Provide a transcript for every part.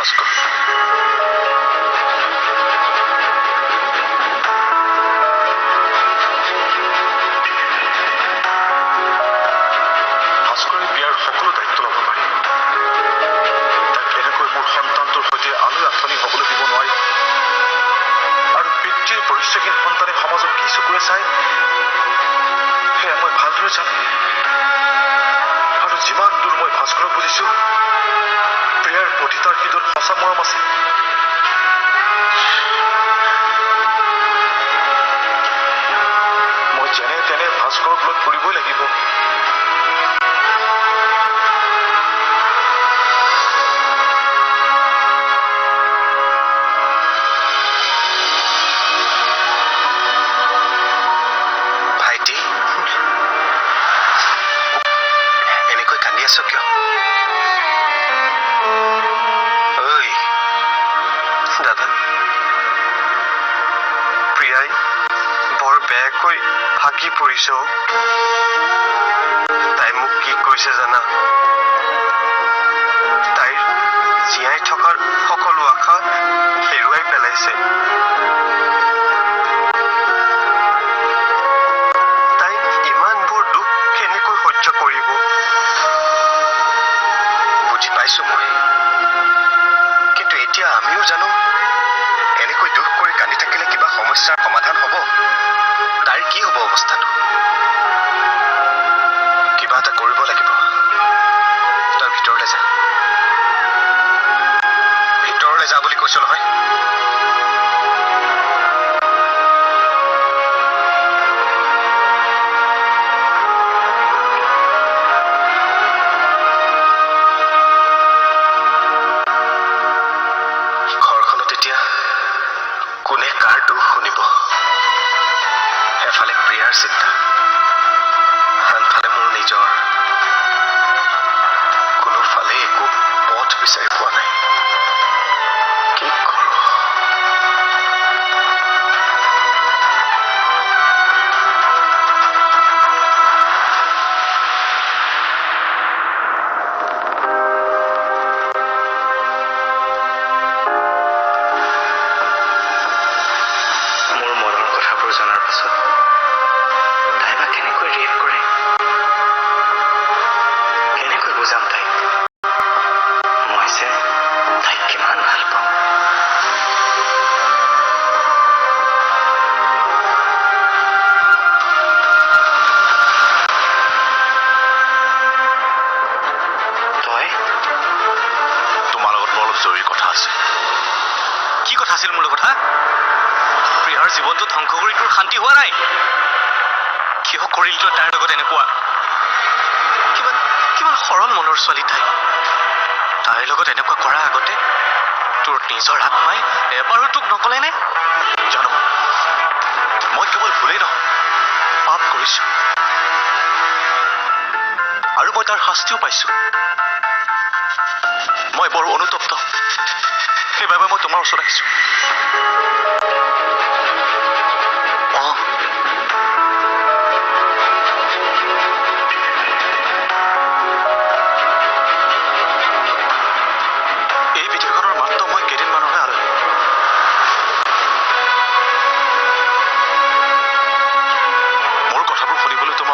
ভাস্কৰ ভাস্কৰে বিয়াৰ সকলো দায়িত্ব ল'ব পাৰি তাক কেনেকৈ মোৰ সন্তানটোৰ সৈতে আলৈ আঁচনি হ'বলৈ দিব নোৱাৰি আৰু পিতৃৰ পৰিচয়হীন সন্তানে সমাজক কি চকুৰে চায় সেয়া মই ভালদৰে জানো আৰু যিমান দূৰ মই ভাস্কৰক বুজিছো প্ৰিয়াৰ প্ৰতি তাৰ হৃদয়ত সঁচা মৰম আছে মই যেনে তেনে ভাস্কৰক লগ কৰিবই লাগিব কিয় ঐ দাদা প্ৰিয়াই বৰ বেয়াকৈ ভাগি পৰিছে তাই মোক কি কৈছে জানা তাইৰ জীয়াই থকাৰ সকলো আশা হেৰুৱাই পেলাইছে তাই ইমানবোৰ দুখ কেনেকৈ সহ্য কৰিব বুজি পাইছো মই কিন্তু এতিয়া আমিও জানো এনেকৈ দুখ কৰি কান্দি থাকিলে কিবা সমস্যাৰ সমাধান হ'ব তাইৰ কি হ'ব অৱস্থাটো কিবা এটা কৰিব লাগিব তই ভিতৰলৈ যা বুলি কৈছো নহয় কোনে কাৰ দুখ শুনিব এফালে প্ৰিয়াৰ চিন্তা আনফালে মোৰ নিজৰ কোনোফালে একো পথ বিচাৰি পোৱা নাই কি কৰোঁ জনাৰ পাছত তাই বা কেনেকৈ ৰিয়েক্ট কৰে কেনেকৈ বুজাম তাইক মই যে তাইক কিমান ভাল পাওঁ তই তোমাৰ লগত মোৰ অলপ জৰুৰী কথা আছে কি কথা আছিল মোৰ লগত প্ৰিয়াৰ জীৱনটো ধ্বংস কৰি তোৰ শান্তি হোৱা নাই কিয় কৰিল তই তাইৰ লগত এনেকুৱা কিমান সৰল মনৰ ছোৱালী তাইৰ লগত এনেকুৱা কৰাৰ আগতে তোৰ নিজৰ আত্মাই এবাৰো তোক নকলে নে জানো মই কেৱল ভুলেই নহয় পাপ কৰিছো আৰু মই তাৰ শাস্তিও পাইছো মই বৰ অনুতপ্ত সেইবাবে মই তোমাৰ ওচৰত আহিছো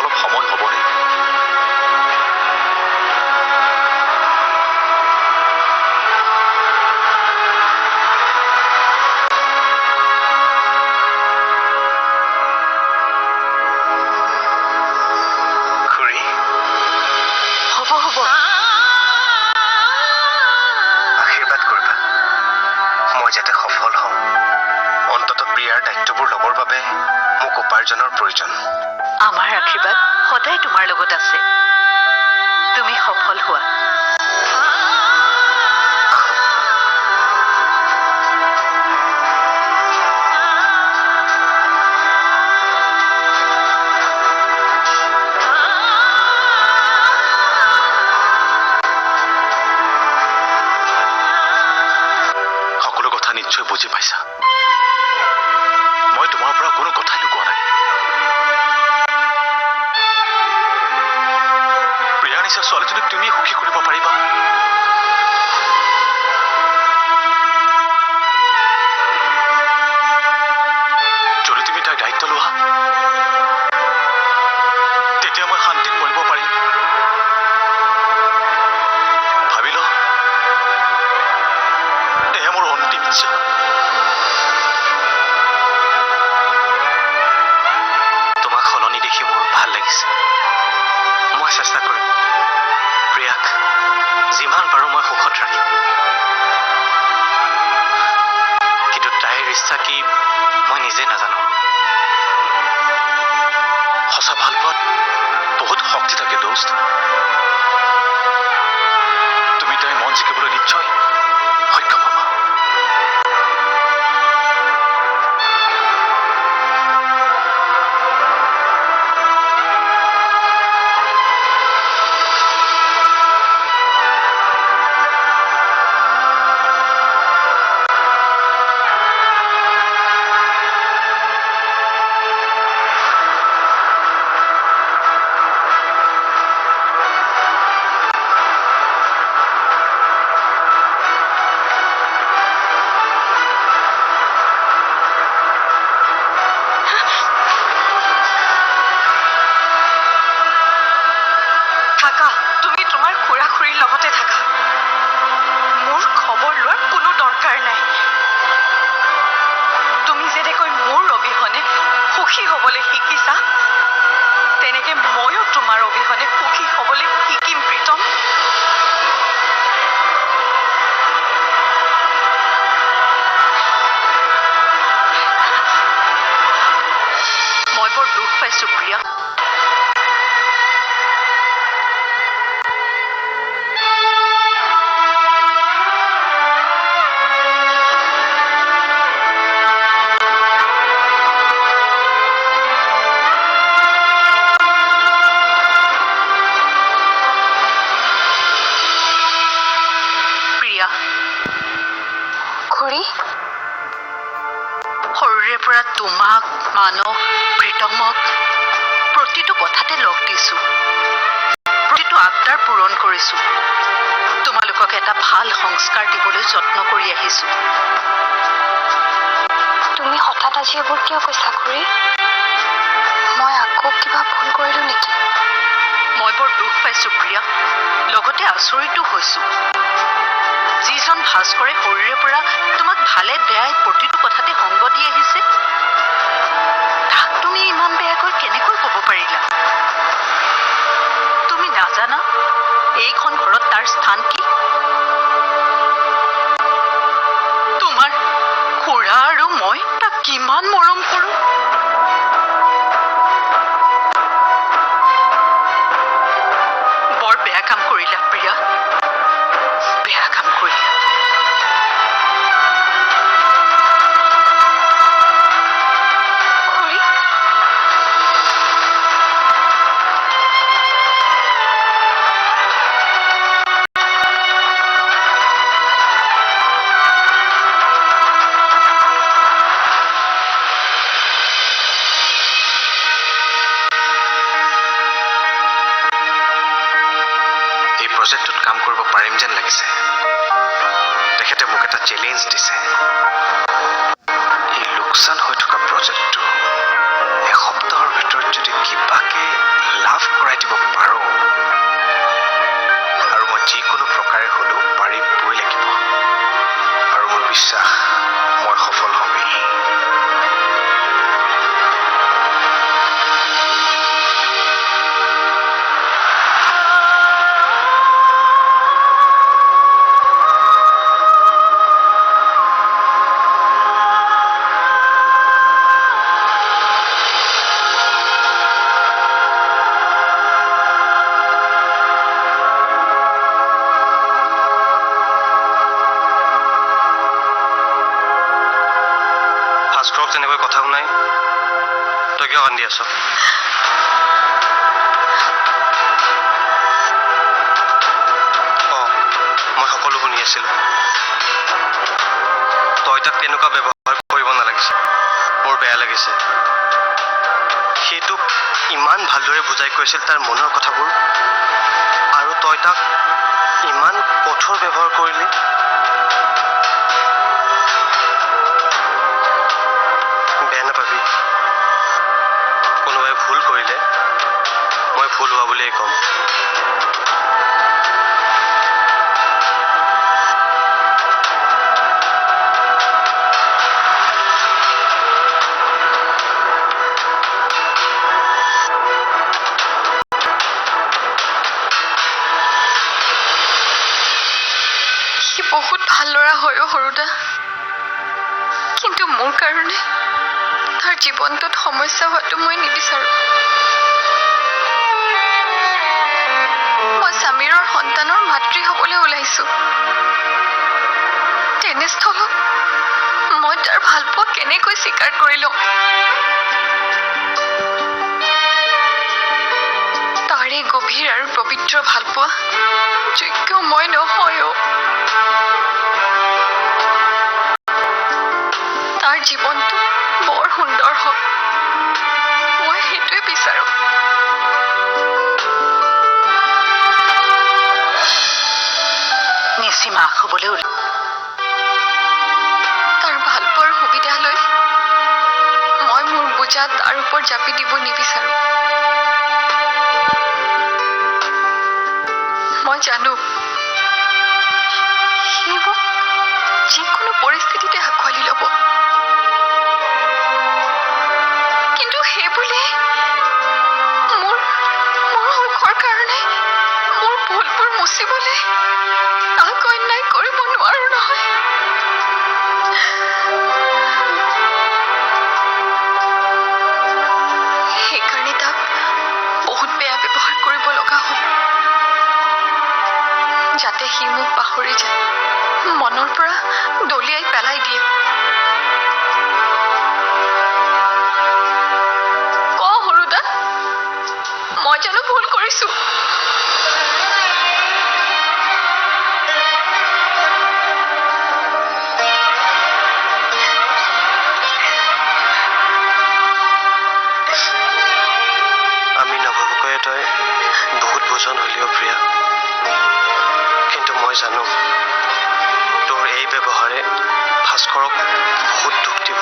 অলপ সময় হ'বনে খুৰী হ'ব আশীৰ্বাদ কৰিবা মই যাতে সফল হওঁ অন্ততঃ প্ৰিয়াৰ দায়িত্ববোৰ ল'বৰ বাবে মোক উপাৰ্জনৰ প্ৰয়োজন আমাৰ আশীৰ্বাদ সদায় তোমাৰ লগত আছে তুমি সফল হোৱা সকলো কথা নিশ্চয় বুজি পাইছা মই তোমাৰ পৰা কোনো কথাই লুকোৱা নাই প্ৰিয়া নিচা ছোৱালীজনীক তুমি সুখী কৰিব পাৰিবা তোমাক সলনি দেখি মোৰ ভাল লাগিছে। মই চেষ্টা কৰিম প্ৰিয়াক যিমান পাৰোঁ মই সুখত ৰাখিম। কিন্তু তাইৰ ইচ্ছা কি মই নিজে নাজানো। সঁচা ভাল পোৱাত বহুত শক্তি থাকে দোস্ত। তুমি তাইৰ মন জিকিবলৈ নিশ্চয় সক্ষম হ'বা। থাকা, তুমি তোমাৰ খুৰা-খুৰীৰ লগতে থাকা। মোৰ খবৰ লোৱাৰ কোনো দৰকাৰ নাই। তুমি যেনেকৈ মোৰ অবিহনে সুখী হ'বলৈ শিকিছা, তেনেকে ময়ো তোমাৰ অবিহনে সুখী হ'বলৈ শিকিম প্ৰীতম। মই বৰ দুখ পাইছো প্ৰিয়া। খুৰী, সৰুৰে পৰা তোমাক, মানস, প্ৰীতমক প্ৰতিটো কথাতে লগ দিছো, প্ৰতিটো আবদাৰ পূৰণ কৰিছো। তোমালোকক এটা ভাল সংস্কাৰ দিবলৈ যত্ন কৰি আহিছো। তুমি হঠাৎ আজি এইবোৰ কিয় কৈছা খুৰী? মই আকৌ কিবা ভুল কৰিলো নেকি? মই বৰ দুখ পাইছো প্ৰিয়া, লগতে আচৰিতো হৈছো। যিজন ভাস্কৰে সৰুৰে পৰা তোমাক ভালে বেয়াই প্ৰতিটো কথাতে সংগ দি আহিছে, তাক তুমি ইমান বেয়াকৈ কেনেকৈ ক'ব পাৰিলা? তুমি নাজানা এইখন ঘৰত তাৰ স্থান কি? তোমাৰ খুৰা আৰু মই তাক কিমান মৰম কৰোঁ। বৰ বেয়া কাম কৰিলা প্ৰিয়া, বেয়া কাম কৰিলা। খুৰী, এই প্ৰজেক্টটোত কাম কৰিব পাৰিম যেন লাগিছে। তেখেতে মোক এটা চেলেঞ্জ দিছে। এই লোকচান হৈ থকা প্ৰজেক্টটো এসপ্তাহৰ ভিতৰত যদি কিবাকে লাভ কৰাই দিব পাৰোঁ, আৰু মই যিকোনো প্ৰকাৰে হ'লেও পাৰিবই লাগিব। আৰু মোৰ বিশ্বাস মই সফল হ'মেই। ভাস্কৰক তেনেকৈ কথা শুনাই তই কিয় কান্দি আছ? মই সকলো শুনি আছিলোঁ। তই তাক তেনেকুৱা ব্যৱহাৰ কৰিব নালাগিছিল। মোৰ বেয়া লাগিছে। সেইটোক ইমান ভালদৰে বুজাই কৈছিল তাৰ মনৰ কথাবোৰ, আৰু তই তাক ইমান কঠোৰ ব্যৱহাৰ কৰিলি। বেয়া নাপাবি, কোনোবাই ভুল কৰিলে মই ভুল হোৱা বুলিয়েই ক'ম। ভাল ল'ৰা হয়ো সৰুদা, কিন্তু মোৰ কাৰণে তাৰ জীৱনটোত সমস্যা হোৱাটো মই নিবিচাৰো। মই সমীৰৰ সন্তানৰ মাতৃ হ'বলৈ ওলাইছো। তেনেস্থলত মই তাৰ ভালপোৱা কেনেকৈ স্বীকাৰ কৰি লওঁ? তাৰে গভীৰ আৰু পবিত্ৰ ভালপোৱা যোগ্য মই নহয়ো। তাৰ জীৱনটো বৰ সুন্দৰ হওক, মই সেইটোৱে বিচাৰো। নিচি মাক হ'বলৈ তাৰ ভালপোৱাৰ সুবিধা লৈ মই মোৰ বোজা তাৰ ওপৰত জাপি দিব নিবিচাৰো। মই জানো সি মোক যিকোনো পৰিস্থিতিতে আঁকোৱালি ল'ব, কিন্তু সেইবুলি মোৰ সুখৰ কাৰণে মোৰ ভুলবোৰ মুচিবলৈ তাক অন্যায় কৰিব নোৱাৰো নহয়। সেইকাৰণে তাক বহুত বেয়া ব্যৱহাৰ কৰিব লগা হ'ল, যাতে সি মোক পাহৰি যায়, মনৰ পৰা দলিয়াই পেলাই দিয়ে। ক সৰুদা, মই জানো ভুল কৰিছো? আমি নভৱাকৈ তই বহুত বুজন হলিও প্ৰিয়া, কিন্তু মই জানো তোৰ এই ব্যৱহাৰে ভাস্কৰক বহুত দুখ দিব,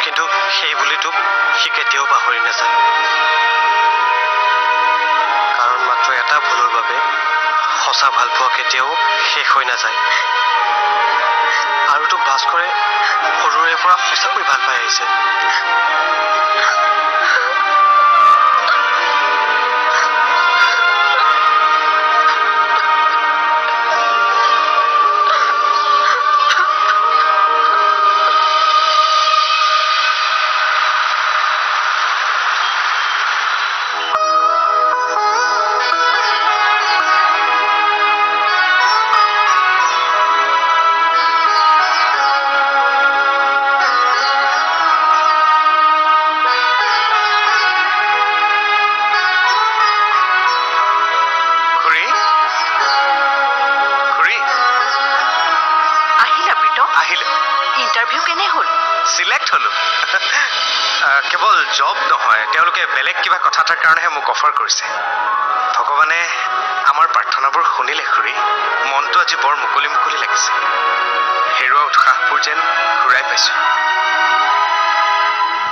কিন্তু সেই বুলি তোক সি কেতিয়াও পাহৰি নাযায়। কাৰণ মাত্ৰ এটা ভুলৰ বাবে সঁচা ভালপোৱা কেতিয়াও শেষ হৈ নাযায়। আৰু তোক ভাস্কৰে সৰুৰে পৰা সঁচাকৈ ভাল পাই আহিছে। ইণ্টাৰভিউ কেনে হ'ল? সিলেক্ট হলো। কেৱল জব নহয়, তেওঁলোকে বেলেগ কিবা কথা এটাৰ কাৰণেহে মোক অফাৰ কৰিছে। ভগৱানে আমাৰ প্ৰাৰ্থনাবোৰ শুনিলে খুৰী। মনটো আজি বৰ মুকলি মুকলি লাগিছে। হেৰুৱা উৎসাহবোৰ যেন ঘূৰাই পাইছো।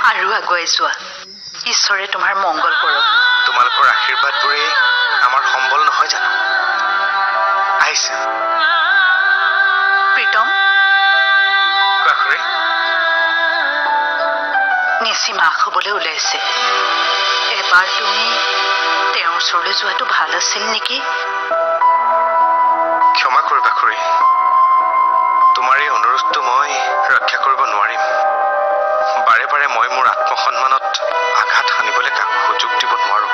আৰু আগুৱাই যোৱা, ঈশ্বৰে তোমাৰ মংগল কৰক। তোমালোকৰ আশীৰ্বাদবোৰেই আমাৰ সম্বল নহয় জানো? আহিছে প্ৰীতম, কোৱা খুৰী। নিচি মাক হ'বলৈ ওলাইছে। এবাৰ তুমি তেওঁৰ ওচৰলৈ যোৱাটো ভাল আছিল নেকি? ক্ষমা কৰিবা খুৰী, তোমাৰ এই অনুৰোধটো মই ৰক্ষা কৰিব নোৱাৰিম। বাৰে বাৰে মই মোৰ আত্মসন্মানত আঘাত সানিবলৈ কাকো সুযোগ দিব নোৱাৰো।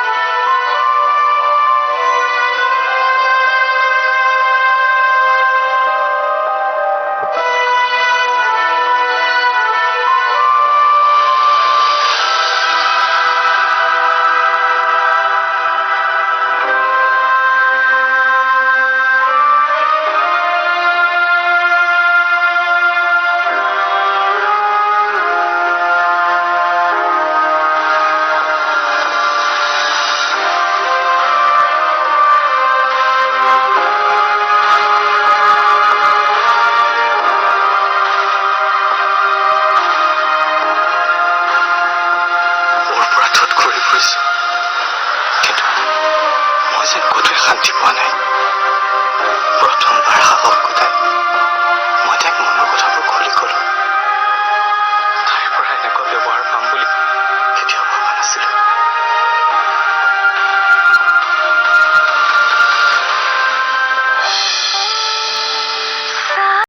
কিন্তু মই যেন ক'তোৱে শান্তি পোৱা নাই।